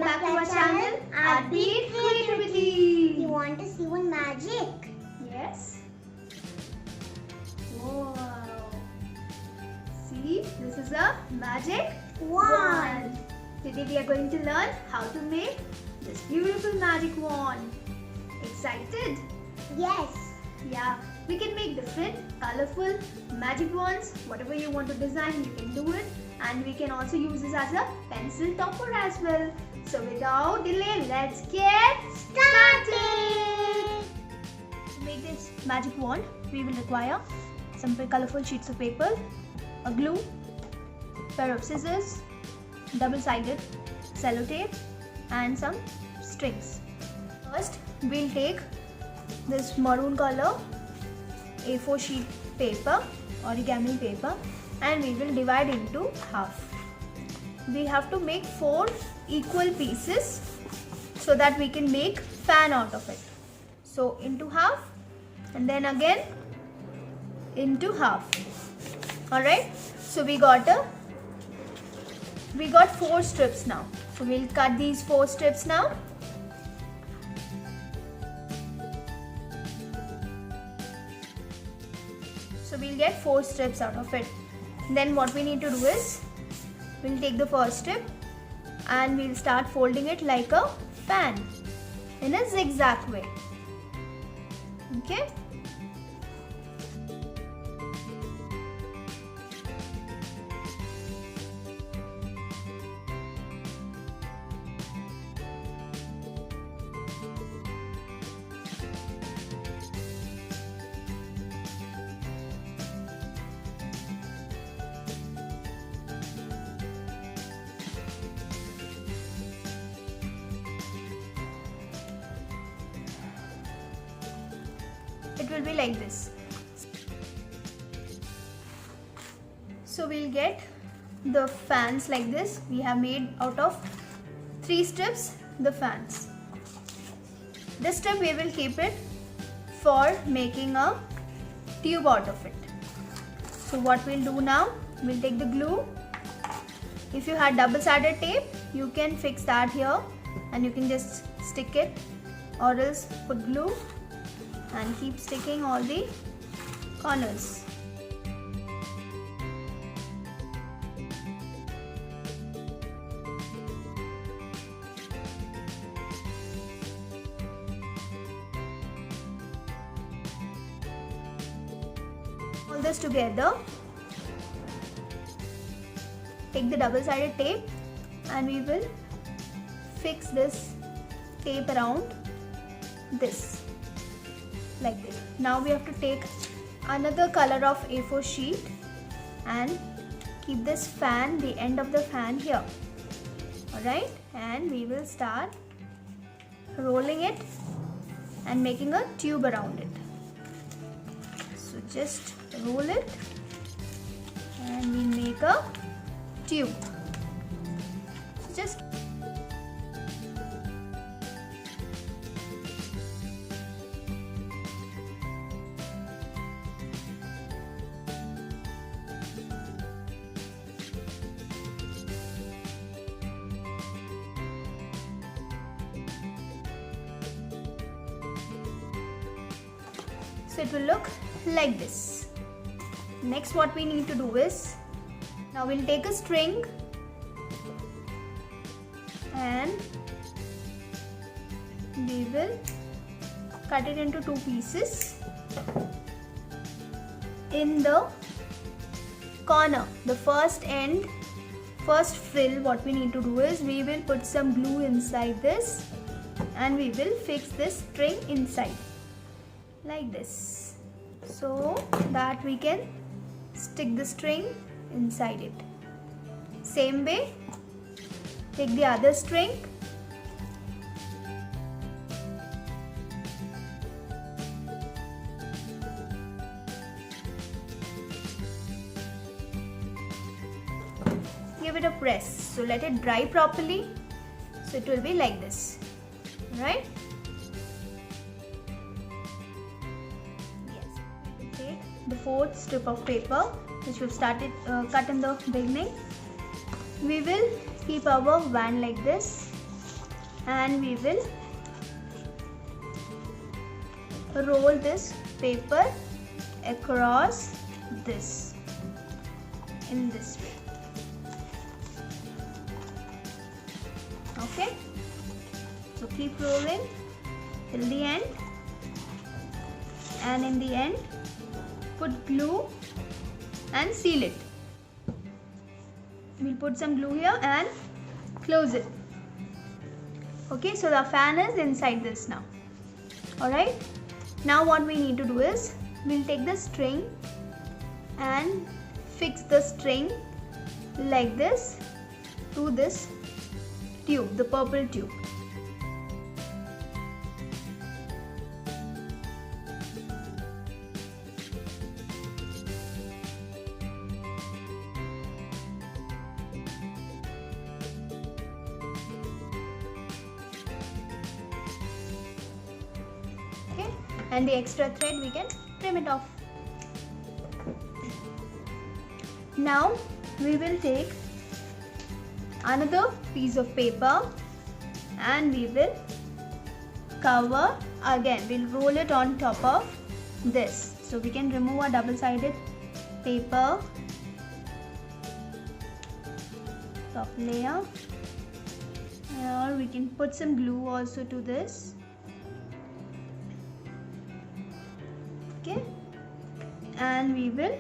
Welcome back to our channel, Aarti Creativity. You want to see one magic? Yes. Wow. See, this is a magic wand. Today we are going to learn how to make this beautiful magic wand. Excited? Yes. Yeah, we can make different colorful magic wands. Whatever you want to design, you can do it. And we can also use this as a pencil topper as well. So without delay, let's get started. To make this magic wand, we will require some colorful sheets of paper, a glue, pair of scissors, double-sided sellotape, and some strings. First, we'll take this maroon color A4 sheet paper, origami paper, and we will divide into half. We have to make 4 equal pieces so that we can make fan out of it. So into half and then again into half. Alright, so we got 4 strips now. So we'll cut these 4 strips now. So we'll get 4 strips out of it. Then what we need to do is, we'll take the first strip and we'll start folding it like a fan in a zigzag way. Okay? It will be like this. So we'll get the fans like this. We have made out of 3 strips the fans. This strip we will keep it for making a tube out of it. So what we'll do now, we'll take the glue. If you had double-sided tape, you can fix that here and you can just stick it, or else put glue and keep sticking all the corners. All this together. Take the double-sided tape and we will fix this tape around this. Like this. Now we have to take another color of A4 sheet and keep this fan, the end of the fan here. Alright, and we will start rolling it and making a tube around it. So just roll it and we make a tube. So just so it will look like this. Next what we need to do is, now we'll take a string and we will cut it into 2 pieces. In the corner, the first frill, what we need to do is, we will put some glue inside this and we will fix this string inside like this, so that we can stick the string inside it. Same way, take the other string give it a press, so let it dry properly, so it will be like this. Right? Take the 4th strip of paper which we've started cut in the beginning. We will keep our wand like this and we will roll this paper across this in this way. Okay, so keep rolling till the end, and in the end put glue and seal it. We'll put some glue here and close it. Okay, so the fan is inside this now. Alright, now what we need to do is we'll take the string and fix the string like this to this tube, the purple tube. Okay, and the extra thread we can trim it off. Now we will take another piece of paper and we will cover again. We'll roll it on top of this. So we can remove a double-sided paper, top layer, or we can put some glue also to this. Okay, and we will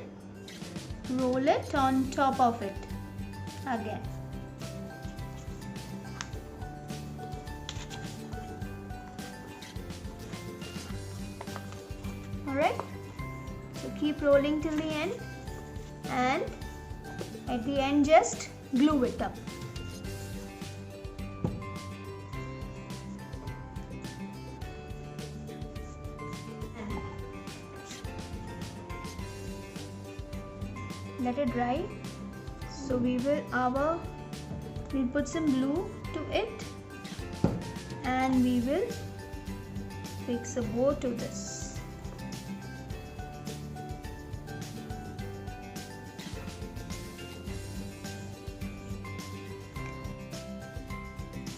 roll it on top of it again. Alright, so keep rolling till the end, and at the end just glue it up. Let it dry. So we'll put some glue to it and we will fix a bow to this.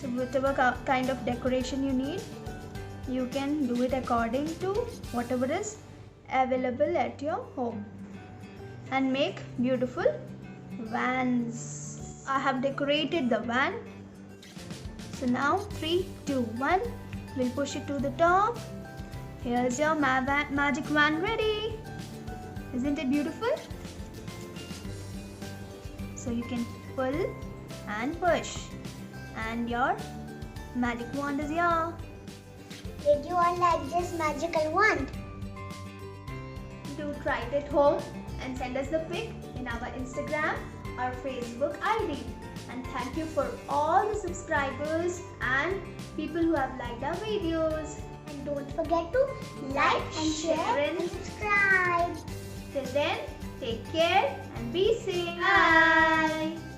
So whatever kind of decoration you need, you can do it according to whatever is available at your home and make beautiful vans. I have decorated the van. So now 3, 2, 1, we'll push it to the top. Here's your magic van ready. Isn't it beautiful? So you can pull and push and your magic wand is here. Did you all like this magical wand? Do try it at home and send us the pic in our Instagram or Facebook ID. And thank you for all the subscribers and people who have liked our videos. And don't forget to like and share and subscribe. Till then, take care and be safe. Bye.